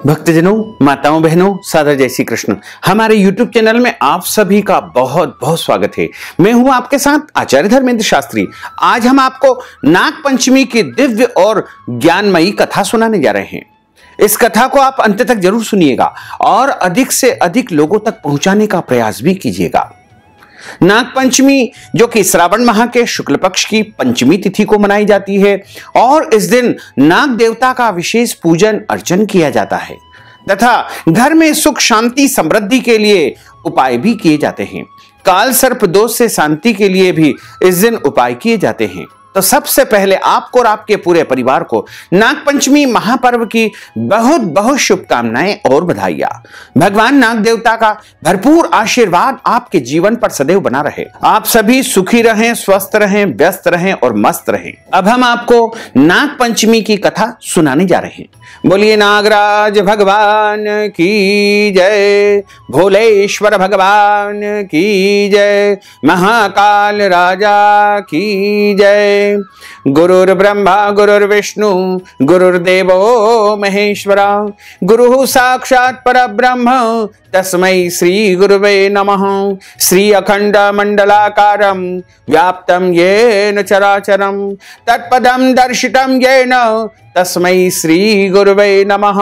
भक्तजनों, माताओं, बहनों, सादर जय श्री कृष्ण। हमारे YouTube चैनल में आप सभी का बहुत बहुत स्वागत है। मैं हूं आपके साथ आचार्य धर्मेंद्र शास्त्री। आज हम आपको नाग पंचमी की दिव्य और ज्ञानमयी कथा सुनाने जा रहे हैं। इस कथा को आप अंत तक जरूर सुनिएगा और अधिक से अधिक लोगों तक पहुंचाने का प्रयास भी कीजिएगा। नाग पंचमी जो कि श्रावण माह के शुक्ल पक्ष की पंचमी तिथि को मनाई जाती है और इस दिन नाग देवता का विशेष पूजन अर्चन किया जाता है तथा घर में सुख शांति समृद्धि के लिए उपाय भी किए जाते हैं। काल सर्प दोष से शांति के लिए भी इस दिन उपाय किए जाते हैं। तो सबसे पहले आपको और आपके पूरे परिवार को नाग पंचमी महापर्व की बहुत बहुत शुभकामनाएं और बधाइयां। भगवान नाग देवता का भरपूर आशीर्वाद आपके जीवन पर सदैव बना रहे। आप सभी सुखी रहें, स्वस्थ रहें, व्यस्त रहें और मस्त रहें। अब हम आपको नाग पंचमी की कथा सुनाने जा रहे हैं। बोलिए नागराज भगवान की जय, भोलेश्वर भगवान की जय, महाकाल राजा की जय। गुरुर्ब्रह्मा गुरुर्विष्णु गुरुर्देवो महेश्वरा, गुरुः साक्षात् परब्रह्म तस्मै श्री गुरुवे नमः। श्री अखंड मंडलाकारं व्याप्तं येन चराचरं तत्पदं दर्शितं येन तस्मै श्री गुरुवे नमः।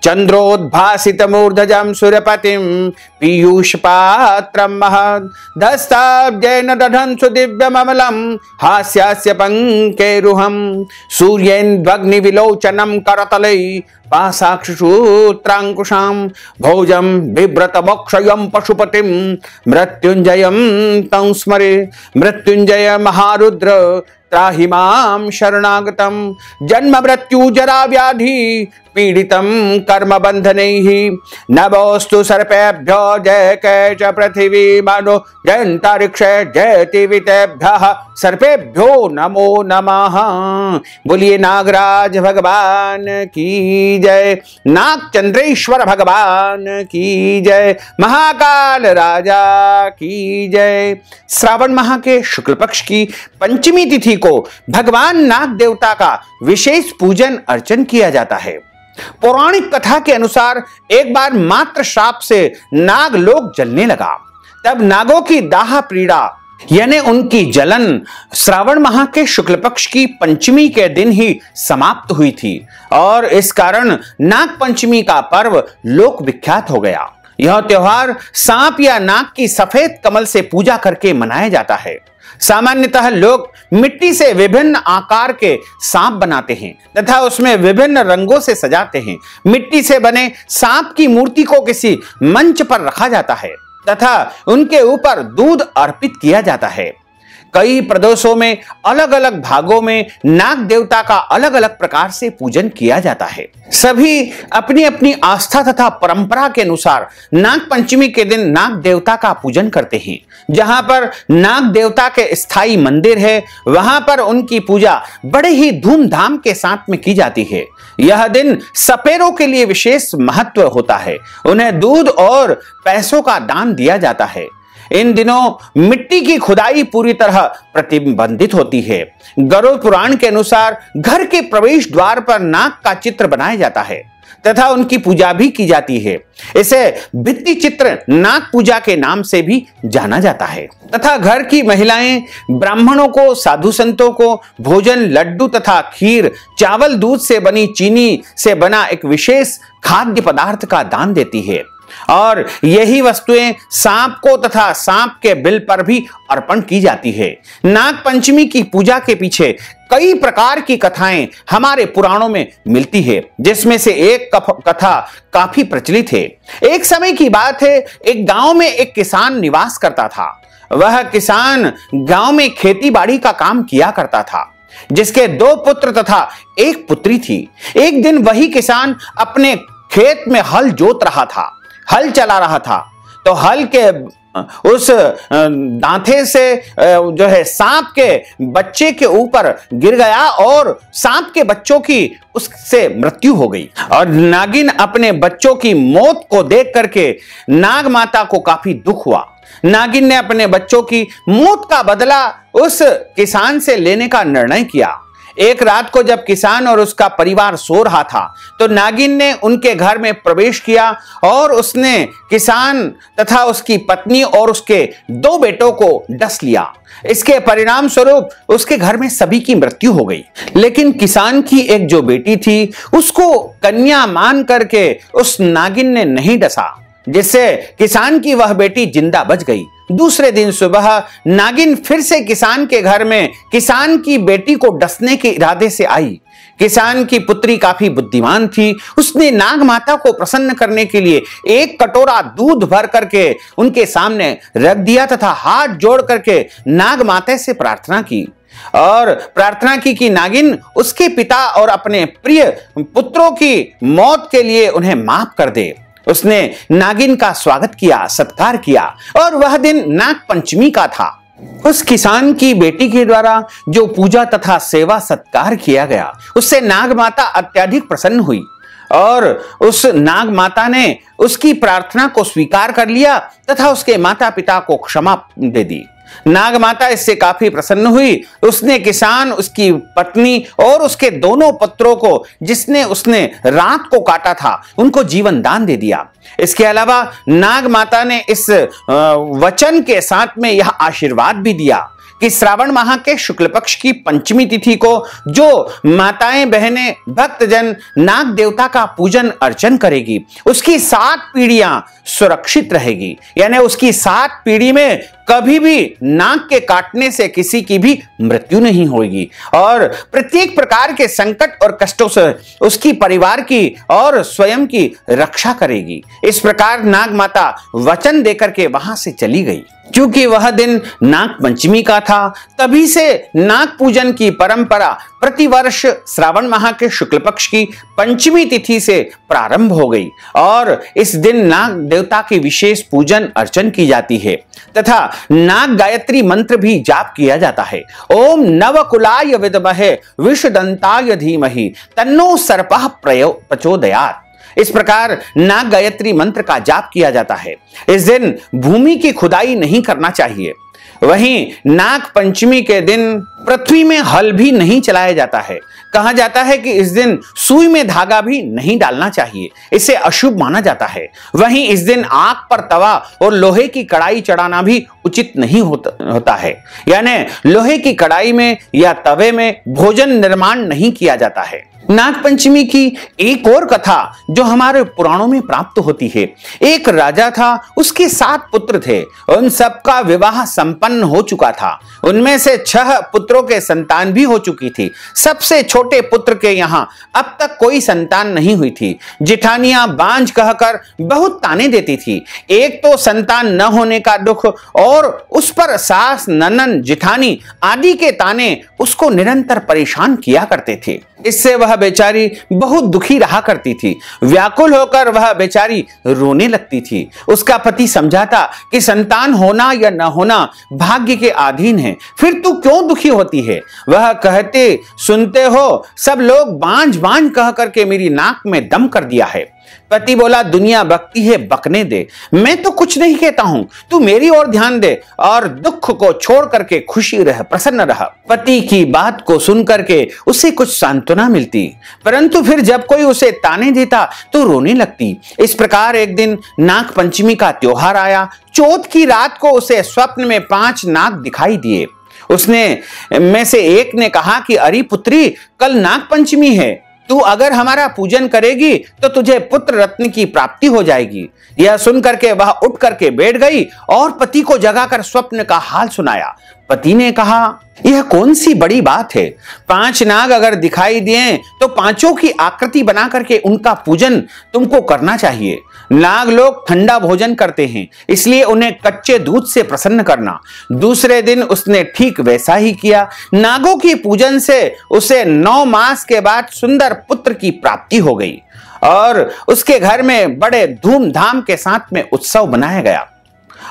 चंद्रोद्भासितमूर्धजं सुरपतिं पीयूषपात्रं महत् दस्ताब्जेन दधन्सु दिव्यममलं हास्यास्य पंकेरुहं। सूर्येन्द्वग्निविलोचनं करतले पाशाक्षसूत्रांकुशां भोजं बिभ्रतमक्षयं पशुपतिं मृत्युंजयं तं स्मरे। मृत्युंजय महारुद्र त्राहि मां शरणागतं, जन्म मृत्यु जरा व्याधि पीड़ितं कर्म बंधनैः। नभोस्तु सर्पेभ्यो जयके च पृथिवी मनो जयंतरिक्ष जयति वितेभ्यः सर्पेभ्यो नमो नमः। बोलिए नागराज भगवान की जय, नागचंद्रेश्वर भगवान की जय, महाकाल राजा की जय। श्रावण माह के शुक्ल पक्ष की पंचमी तिथि को भगवान नाग देवता का विशेष पूजन अर्चन किया जाता है। पौराणिक कथा के अनुसार एक बार मात्र श्राप से नाग लोक जलने लगा। तब नागों की दाह पीड़ा यानी उनकी जलन श्रावण माह के शुक्ल पक्ष की पंचमी के दिन ही समाप्त हुई थी और इस कारण नाग पंचमी का पर्व लोक विख्यात हो गया। यह त्योहार सांप या नाग की सफेद कमल से पूजा करके मनाया जाता है। सामान्यतः लोग मिट्टी से विभिन्न आकार के सांप बनाते हैं तथा उसमें विभिन्न रंगों से सजाते हैं। मिट्टी से बने सांप की मूर्ति को किसी मंच पर रखा जाता है तथा उनके ऊपर दूध अर्पित किया जाता है। कई प्रदेशों में अलग अलग भागों में नाग देवता का अलग अलग प्रकार से पूजन किया जाता है। सभी अपनी अपनी आस्था तथा परंपरा के अनुसार नाग पंचमी के दिन नाग देवता का पूजन करते हैं। जहां पर नाग देवता के स्थायी मंदिर है वहां पर उनकी पूजा बड़े ही धूमधाम के साथ में की जाती है। यह दिन सपेरों के लिए विशेष महत्व होता है। उन्हें दूध और पैसों का दान दिया जाता है। इन दिनों मिट्टी की खुदाई पूरी तरह प्रतिबंधित होती है। गरुड़ पुराण के अनुसार घर के प्रवेश द्वार पर नाग का चित्र बनाया जाता है तथा उनकी पूजा भी की जाती है। इसे भित्ति चित्र नाग पूजा के नाम से भी जाना जाता है तथा घर की महिलाएं ब्राह्मणों को, साधु संतों को भोजन, लड्डू तथा खीर, चावल, दूध से बनी चीनी से बना एक विशेष खाद्य पदार्थ का दान देती है और यही वस्तुएं सांप को तथा सांप के बिल पर भी अर्पण की जाती है। नाग पंचमी की पूजा के पीछे कई प्रकार की कथाएं हमारे पुराणों में मिलती है, जिसमें से एक कथा काफी प्रचलित है। एक समय की बात है, एक गांव में एक किसान निवास करता था। वह किसान गांव में खेती बाड़ी का काम किया करता था, जिसके 2 पुत्र तथा 1 पुत्री थी। एक दिन वही किसान अपने खेत में हल जोत रहा था, हल चला रहा था तो हल के उस दांते से जो है सांप के बच्चे के ऊपर गिर गया और सांप के बच्चों की उससे मृत्यु हो गई। और नागिन अपने बच्चों की मौत को देख करके नाग माता को काफी दुख हुआ। नागिन ने अपने बच्चों की मौत का बदला उस किसान से लेने का निर्णय किया। एक रात को जब किसान और उसका परिवार सो रहा था तो नागिन ने उनके घर में प्रवेश किया और उसने किसान तथा उसकी पत्नी और उसके 2 बेटों को डस लिया। इसके परिणाम स्वरूप उसके घर में सभी की मृत्यु हो गई। लेकिन किसान की एक जो बेटी थी उसको कन्या मान करके उस नागिन ने नहीं डसा, जिससे किसान की वह बेटी जिंदा बच गई। दूसरे दिन सुबह नागिन फिर से किसान के घर में किसान की बेटी को डसने के इरादे से आई। किसान की पुत्री काफी बुद्धिमान थी। उसने नाग माता को प्रसन्न करने के लिए एक कटोरा दूध भर करके उनके सामने रख दिया तथा हाथ जोड़ करके नाग माता से प्रार्थना की और प्रार्थना की कि नागिन उसके पिता और अपने प्रिय पुत्रों की मौत के लिए उन्हें माफ कर दे। उसने नागिन का स्वागत किया, सत्कार किया और वह दिन नाग पंचमी का था। उस किसान की बेटी के द्वारा जो पूजा तथा सेवा सत्कार किया गया उससे नाग माता अत्यधिक प्रसन्न हुई और उस नाग माता ने उसकी प्रार्थना को स्वीकार कर लिया तथा उसके माता पिता को क्षमा दे दी। नाग माता इससे काफी प्रसन्न हुई। उसने किसान, उसकी पत्नी और उसके दोनों पुत्रों को जिसने उसने रात को काटा था उनको जीवन दान दे दिया। इसके अलावा नाग माता ने इस वचन के साथ में यह आशीर्वाद भी दिया कि श्रावण माह के शुक्ल पक्ष की पंचमी तिथि को जो माताएं बहनें भक्तजन नाग देवता का पूजन अर्चन करेगी उसकी 7 पीढ़ियां सुरक्षित रहेगी। यानी उसकी 7 पीढ़ी में कभी भी नाग के काटने से किसी की भी मृत्यु नहीं होगी और प्रत्येक प्रकार के संकट और कष्टों से उसकी परिवार की और स्वयं की रक्षा करेगी। इस प्रकार नाग माता वचन देकर के वहां से चली गई। क्योंकि वह दिन नाग पंचमी का था, तभी से नाग पूजन की परंपरा प्रतिवर्ष श्रावण माह के शुक्ल पक्ष की पंचमी तिथि से प्रारंभ हो गई और इस दिन नाग देवता की विशेष पूजन अर्चन की जाती है तथा नाग गायत्री मंत्र भी जाप किया जाता है। ओम नवकुलाय विद्महे विषदंताय धीमहि तन्नो सर्पः प्रचोदयात्। इस प्रकार नाग गायत्री मंत्र का जाप किया जाता है। इस दिन भूमि की खुदाई नहीं करना चाहिए। वहीं नाग पंचमी के दिन पृथ्वी में हल भी नहीं चलाया जाता है। कहा जाता है कि इस दिन सुई में धागा भी नहीं डालना चाहिए, इसे अशुभ माना जाता है। वहीं इस दिन आग पर तवा और लोहे की कढ़ाई चढ़ाना भी उचित नहीं होता है। यानी लोहे की कढ़ाई में या तवे में भोजन निर्माण नहीं किया जाता है। नाग पंचमी की एक और कथा जो हमारे पुराणों में प्राप्त होती है। एक राजा था, उसके 7 पुत्र थे। उन सबका विवाह संपन्न हो चुका था। उनमें से 6 पुत्रों के संतान भी हो चुकी थी। सबसे छोटे पुत्र के यहाँ अब तक कोई संतान नहीं हुई थी। जिठानियां बांझ कहकर बहुत ताने देती थी। एक तो संतान न होने का दुख और उस पर सास, ननन, जिठानी आदि के ताने उसको निरंतर परेशान किया करते थे। इससे वह बेचारी बहुत दुखी रहा करती थी। व्याकुल होकर वह बेचारी रोने लगती थी। उसका पति समझाता कि संतान होना या न होना भाग्य के अधीन है, फिर तू क्यों दुखी होती है। वह कहते, सुनते हो सब लोग बांझ बांझ कह करके मेरी नाक में दम कर दिया है। पति बोला, दुनिया बकती है, बकने दे, मैं तो कुछ नहीं कहता हूं, तू मेरी ओर ध्यान दे और दुख को छोड़ करके खुशी रह, प्रसन्न रह। पति की बात को सुन करके उसे कुछ सांत्वना मिलती, परंतु फिर जब कोई उसे ताने देता तो रोने लगती। इस प्रकार एक दिन नाग पंचमी का त्योहार आया। चौथ की रात को उसे स्वप्न में 5 नाग दिखाई दिए। उसने में से एक ने कहा कि अरे पुत्री, कल नाग पंचमी है, तू अगर हमारा पूजन करेगी तो तुझे पुत्र रत्न की प्राप्ति हो जाएगी। यह सुनकर के वह उठ करके बैठ गई और पति को जगाकर स्वप्न का हाल सुनाया। पति ने कहा, यह कौन सी बड़ी बात है, 5 नाग अगर दिखाई दिए तो 5 की आकृति बना करके उनका पूजन तुमको करना चाहिए। नाग लोग ठंडा भोजन करते हैं, इसलिए उन्हें कच्चे दूध से प्रसन्न करना। दूसरे दिन उसने ठीक वैसा ही किया। नागों की पूजन से उसे 9 मास के बाद सुंदर पुत्र की प्राप्ति हो गई और उसके घर में बड़े धूमधाम के साथ में उत्सव मनाया गया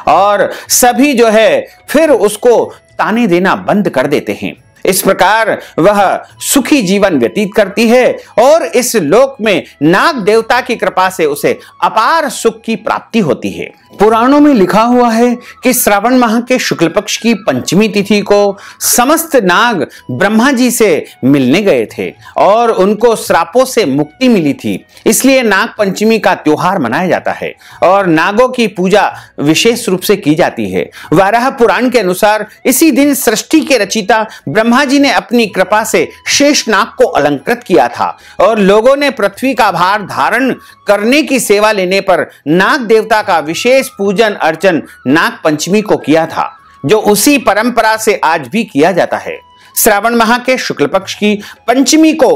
और सभी जो है फिर उसको ताने देना बंद कर देते हैं। इस प्रकार वह सुखी जीवन व्यतीत करती है और इस लोक में नाग देवता की कृपा से उसे अपार सुख की प्राप्ति होती है। पुराणों में लिखा हुआ है कि श्रावण माह के शुक्ल पक्ष की पंचमी तिथि को समस्त नाग ब्रह्मा जी से मिलने गए थे और उनको श्रापों से मुक्ति मिली थी, इसलिए नाग पंचमी का त्योहार मनाया जाता है और नागों की पूजा विशेष रूप से की जाती है। वाराह पुराण के अनुसार इसी दिन सृष्टि के रचिता ब्रह्मा जी ने अपनी कृपा से शेष नाग को अलंकृत किया था और लोगों ने पृथ्वी का भार धारण करने की सेवा लेने पर नाग देवता का विशेष पूजन अर्चन नाग पंचमी को किया था, जो उसी परंपरा से आज भी किया जाता है। श्रावण माह के शुक्ल पक्ष की पंचमी को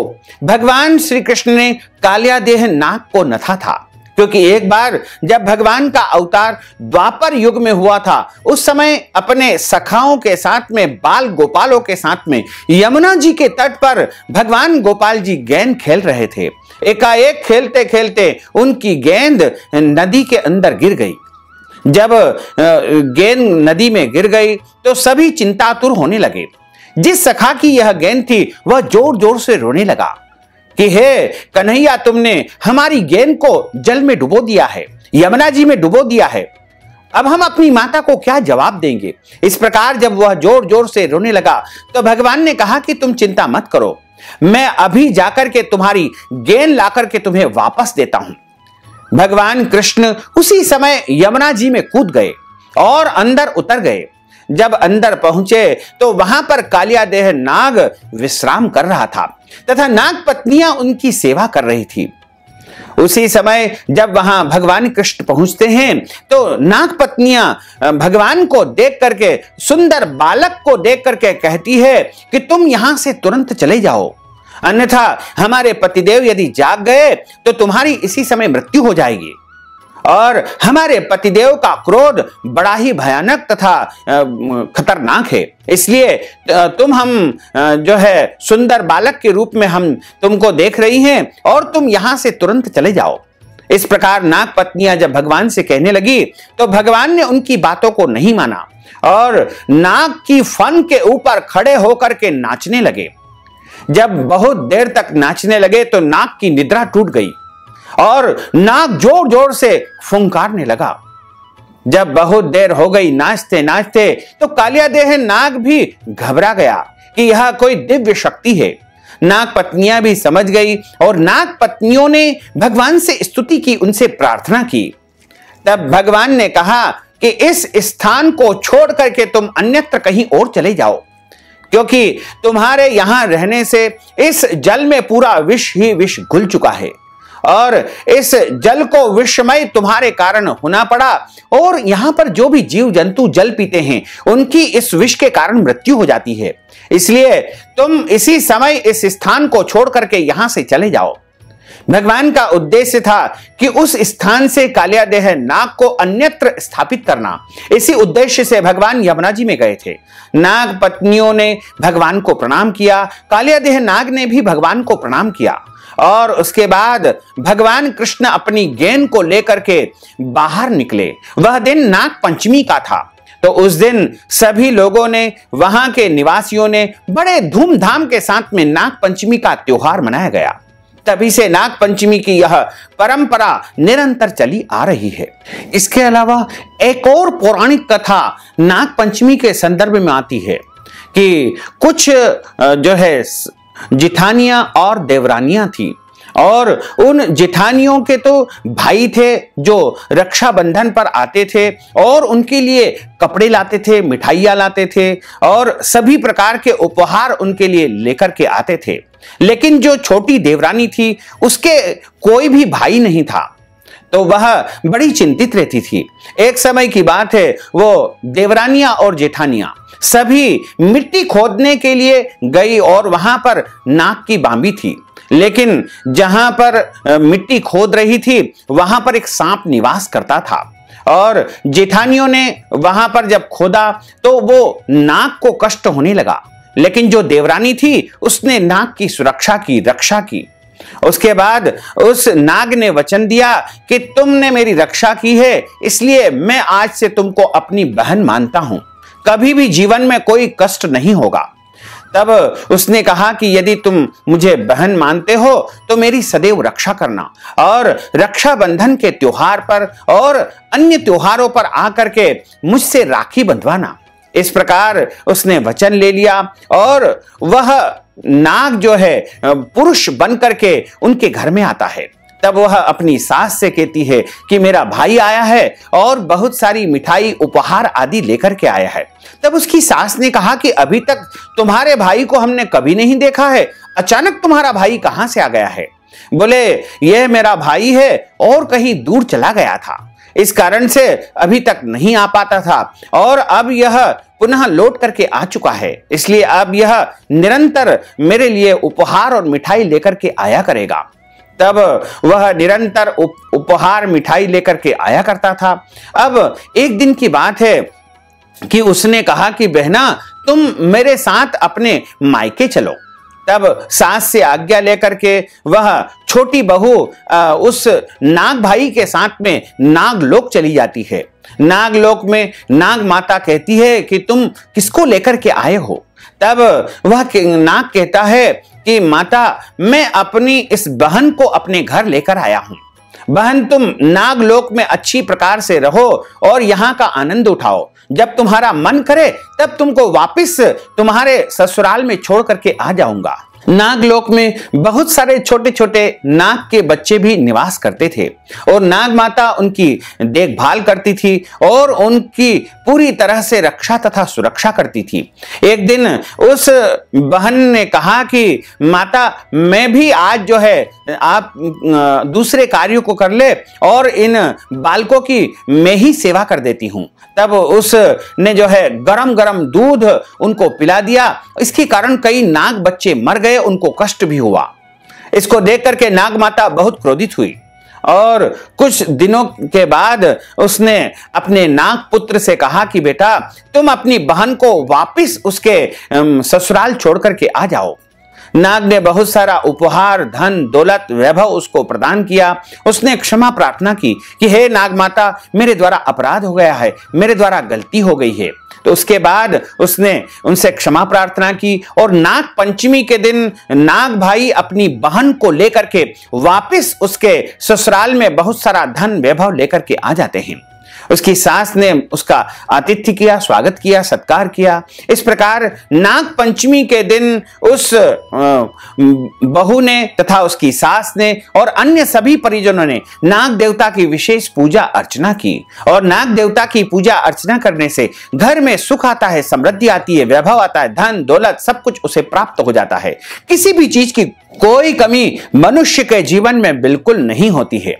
भगवान श्री कृष्ण ने कालियादेह नाग को नथा था, क्योंकि एक बार जब भगवान का अवतार द्वापर युग में हुआ था, उस समय अपने सखाओं के साथ में, बाल गोपालों के साथ में यमुना जी के तट पर भगवान गोपाल जी गेंद खेल रहे थे। एकाएक खेलते खेलते उनकी गेंद नदी के अंदर गिर गई। जब गेंद नदी में गिर गई तो सभी चिंतातुर होने लगे। जिस सखा की यह गेंद थी वह जोर जोर से रोने लगा कि हे कन्हैया, तुमने हमारी गेंद को जल में डुबो दिया है, यमुना जी में डुबो दिया है, अब हम अपनी माता को क्या जवाब देंगे। इस प्रकार जब वह जोर जोर से रोने लगा तो भगवान ने कहा कि तुम चिंता मत करो, मैं अभी जाकर के तुम्हारी गेंद लाकर के तुम्हें वापस देता हूं। भगवान कृष्ण उसी समय यमुना जी में कूद गए और अंदर उतर गए। जब अंदर पहुंचे तो वहां पर कालियादेह नाग विश्राम कर रहा था तथा नाग पत्नियां उनकी सेवा कर रही थी। उसी समय जब वहां भगवान कृष्ण पहुंचते हैं तो नाग पत्नियां भगवान को देख करके, सुंदर बालक को देख करके कहती है कि तुम यहां से तुरंत चले जाओ, अन्यथा हमारे पतिदेव यदि जाग गए तो तुम्हारी इसी समय मृत्यु हो जाएगी और हमारे पतिदेव का क्रोध बड़ा ही भयानक तथा खतरनाक है, इसलिए तुम हम जो है सुंदर बालक के रूप में हम तुमको देख रही हैं और तुम यहां से तुरंत चले जाओ। इस प्रकार नाग पत्नियां जब भगवान से कहने लगी तो भगवान ने उनकी बातों को नहीं माना और नाग की फन के ऊपर खड़े होकर के नाचने लगे। जब बहुत देर तक नाचने लगे तो नाग की निद्रा टूट गई और नाग जोर जोर से फुंकारने लगा। जब बहुत देर हो गई नाचते नाचते तो कालियादेह नाग भी घबरा गया कि यह कोई दिव्य शक्ति है। नाग पत्नियां भी समझ गई और नाग पत्नियों ने भगवान से स्तुति की, उनसे प्रार्थना की। तब भगवान ने कहा कि इस स्थान को छोड़ करके तुम अन्यत्र कहीं और चले जाओ, क्योंकि तुम्हारे यहां रहने से इस जल में पूरा विष ही विष घुल चुका है और इस जल को विषमय तुम्हारे कारण होना पड़ा और यहां पर जो भी जीव जंतु जल पीते हैं उनकी इस विष के कारण मृत्यु हो जाती है, इसलिए तुम इसी समय इस स्थान को छोड़ करके यहां से चले जाओ। भगवान का उद्देश्य था कि उस स्थान से कालियादेह नाग को अन्यत्र स्थापित करना। इसी उद्देश्य से भगवान यमुना जी में गए थे। नाग पत्नियों ने भगवान को प्रणाम किया, कालियादेह नाग ने भी भगवान को प्रणाम किया और उसके बाद भगवान कृष्ण अपनी गेंद को लेकर के बाहर निकले। वह दिन नाग पंचमी का था, तो उस दिन सभी लोगों ने, वहां के निवासियों ने बड़े धूमधाम के साथ में नाग पंचमी का त्योहार मनाया गया। तभी से नाग पंचमी की यह परंपरा निरंतर चली आ रही है। इसके अलावा एक और पौराणिक कथा नाग पंचमी के संदर्भ में आती है कि कुछ जो है जिठानियां और देवरानियां थी और उन जिठानियों के तो भाई थे जो रक्षाबंधन पर आते थे और उनके लिए कपड़े लाते थे, मिठाइयां लाते थे और सभी प्रकार के उपहार उनके लिए लेकर के आते थे। लेकिन जो छोटी देवरानी थी उसके कोई भी भाई नहीं था, तो वह बड़ी चिंतित रहती थी। एक समय की बात है, वो देवरानियां और जेठानियां सभी मिट्टी खोदने के लिए गई और वहां पर नाग की बांबी थी, लेकिन जहां पर मिट्टी खोद रही थी वहां पर एक सांप निवास करता था और जेठानियों ने वहां पर जब खोदा तो वो नाग को कष्ट होने लगा, लेकिन जो देवरानी थी उसने नाग की सुरक्षा की, रक्षा की। उसके बाद उस नाग ने वचन दिया कि तुमने मेरी रक्षा की है, इसलिए मैं आज से तुमको अपनी बहन मानता हूं, कभी भी जीवन में कोई कष्ट नहीं होगा। तब उसने कहा कि यदि तुम मुझे बहन मानते हो तो मेरी सदैव रक्षा करना और रक्षाबंधन के त्योहार पर और अन्य त्योहारों पर आकर के मुझसे राखी बंधवाना। इस प्रकार उसने वचन ले लिया और वह नाग जो है पुरुष बन करके उनके घर में आता है। तब वह अपनी सास से कहती है कि मेरा भाई आया है और बहुत सारी मिठाई उपहार आदि लेकर के आया है। तब उसकी सास ने कहा कि अभी तक तुम्हारे भाई को हमने कभी नहीं देखा है, अचानक तुम्हारा भाई कहां से आ गया है? बोले यह मेरा भाई है और कहीं दूर चला गया था, इस कारण से अभी तक नहीं आ पाता था और अब यह पुनः लौट करके आ चुका है, इसलिए अब यह निरंतर मेरे लिए उपहार और मिठाई लेकर के आया करेगा। तब वह निरंतर उपहार मिठाई लेकर के आया करता था। अब एक दिन की बात है कि उसने कहा कि बहना तुम मेरे साथ अपने मायके चलो। तब सास से आज्ञा लेकर के वह छोटी बहू उस नाग भाई के साथ में नागलोक चली जाती है। नागलोक में नाग माता कहती है कि तुम किसको लेकर के आए हो? तब वह नाग कहता है कि माता मैं अपनी इस बहन को अपने घर लेकर आया हूं। बहन तुम नागलोक में अच्छी प्रकार से रहो और यहाँ का आनंद उठाओ, जब तुम्हारा मन करे तब तुमको वापस तुम्हारे ससुराल में छोड़ करके आ जाऊंगा। नागलोक में बहुत सारे छोटे छोटे नाग के बच्चे भी निवास करते थे और नाग माता उनकी देखभाल करती थी और उनकी पूरी तरह से रक्षा तथा सुरक्षा करती थी। एक दिन उस बहन ने कहा कि माता मैं भी आज जो है आप दूसरे कार्यों को कर ले और इन बालकों की मैं ही सेवा कर देती हूं। तब उसने जो है गरम गरम दूध उनको पिला दिया। इसके कारण कई नाग बच्चे मर गए, उनको कष्ट भी हुआ। इसको देख करके नाग माता बहुत क्रोधित हुई और कुछ दिनों के बाद उसने अपने नाग पुत्र से कहा कि बेटा तुम अपनी बहन को वापस उसके ससुराल छोड़ करके आ जाओ। नाग ने बहुत सारा उपहार, धन, दौलत, वैभव उसको प्रदान किया। उसने क्षमा प्रार्थना की कि हे नाग माता मेरे द्वारा अपराध हो गया है, मेरे द्वारा गलती हो गई है। तो उसके बाद उसने उनसे क्षमा प्रार्थना की और नाग पंचमी के दिन नाग भाई अपनी बहन को लेकर के वापस उसके ससुराल में बहुत सारा धन वैभव लेकर के आ जाते हैं। उसकी सास ने उसका आतिथ्य किया, स्वागत किया, सत्कार किया। इस प्रकार नाग पंचमी के दिन उस बहू ने तथा उसकी सास ने और अन्य सभी परिजनों ने नाग देवता की विशेष पूजा अर्चना की और नाग देवता की पूजा अर्चना करने से घर में सुख आता है, समृद्धि आती है, वैभव आता है, धन दौलत सब कुछ उसे प्राप्त हो जाता है। किसी भी चीज की कोई कमी मनुष्य के जीवन में बिल्कुल नहीं होती है।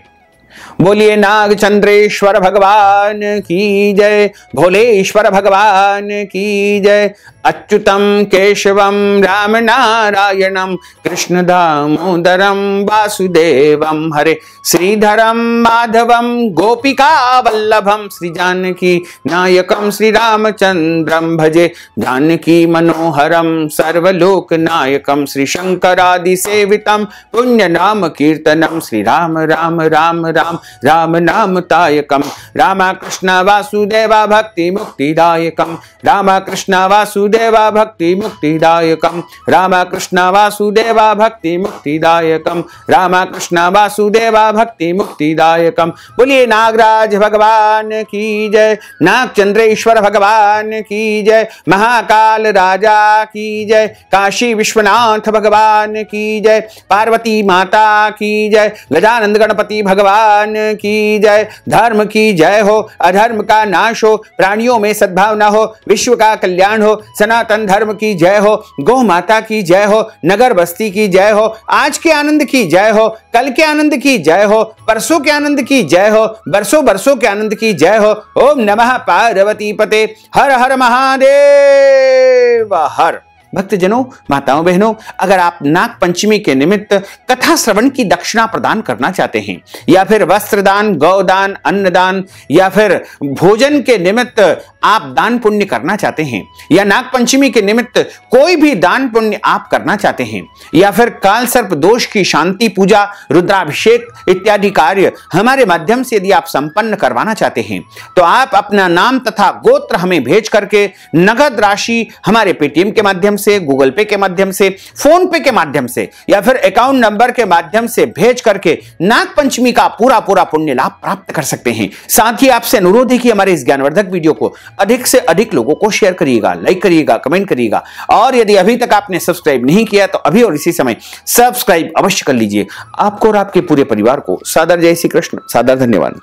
बोलिए नाग चंद्रेश्वर भगवान की जय, भोलेश्वर भगवान की जय। अच्युतम केशवम राम नारायणम कृष्ण दामोदरम वासुदेवम हरे, श्रीधरम माधवम गोपिका वल्लभम, श्री जानकी नायकम श्री रामचंद्रम भजे, जानकी मनोहरम सर्वलोक नायकम, श्री शंकरादि सेवितम पुण्य नाम कीर्तनम, श्री राम राम राम राम राम नाम तायकम, रामा कृष्ण वासुदेवा भक्ति मुक्तिदायकम, रामा कृष्ण वासुदेवा भक्ति मुक्तिदायकम, रामा कृष्ण वासुदेवा भक्ति मुक्तिदायकम, रामा कृष्ण वासुदेवा भक्ति मुक्तिदायकम। बोलिए नागराज भगवान की जय, नाग चंद्रेश्वर भगवान की जय, महाकाल राजा की जय, काशी विश्वनाथ भगवान की जय, पार्वती माता की जय, गजानंद गणपति भगवान की जय। धर्म की जय हो, अधर्म का नाश हो, प्राणियों में सद्भावना हो, विश्व का कल्याण हो, सनातन धर्म की जय हो, गौ माता की जय हो, नगर बस्ती की जय हो, आज के आनंद की जय हो, कल के आनंद की जय हो, परसों के आनंद की जय हो, बरसों बरसों के आनंद की जय हो। ओम नमः पार्वती पते, हर हर महादेव हर। भक्तजनों, माताओं बहनों, अगर आप नाग पंचमी के निमित्त कथा श्रवण की दक्षिणा प्रदान करना चाहते हैं या फिर वस्त्रदान, गौदान, अन्नदान या फिर भोजन के निमित्त आप दान पुण्य करना चाहते हैं या नाग पंचमी के निमित्त कोई भी दान पुण्य आप करना चाहते हैं या फिर काल सर्प दोष की शांति पूजा, रुद्राभिषेक इत्यादि कार्य हमारे माध्यम से यदि आप संपन्न करवाना चाहते हैं तो आप अपना नाम तथा गोत्र हमें भेज करके नगद राशि हमारे पेटीएम के माध्यम से, गूगल पे के माध्यम से, फोन पे के माध्यम से या फिर अकाउंट नंबर के माध्यम से भेज करके नाग पंचमी का पूरा पूरा पुण्य लाभ प्राप्त कर सकते हैं। साथ ही आपसे अनुरोध है कि हमारे इस ज्ञानवर्धक वीडियो को अधिक से अधिक लोगों को शेयर करिएगा, लाइक करिएगा, कमेंट करिएगा और यदि अभी तक आपने सब्सक्राइब नहीं किया तो अभी और इसी समय सब्सक्राइब अवश्य कर लीजिए। आपको और आपके पूरे परिवार को सादर जय श्री कृष्ण, सादर धन्यवाद।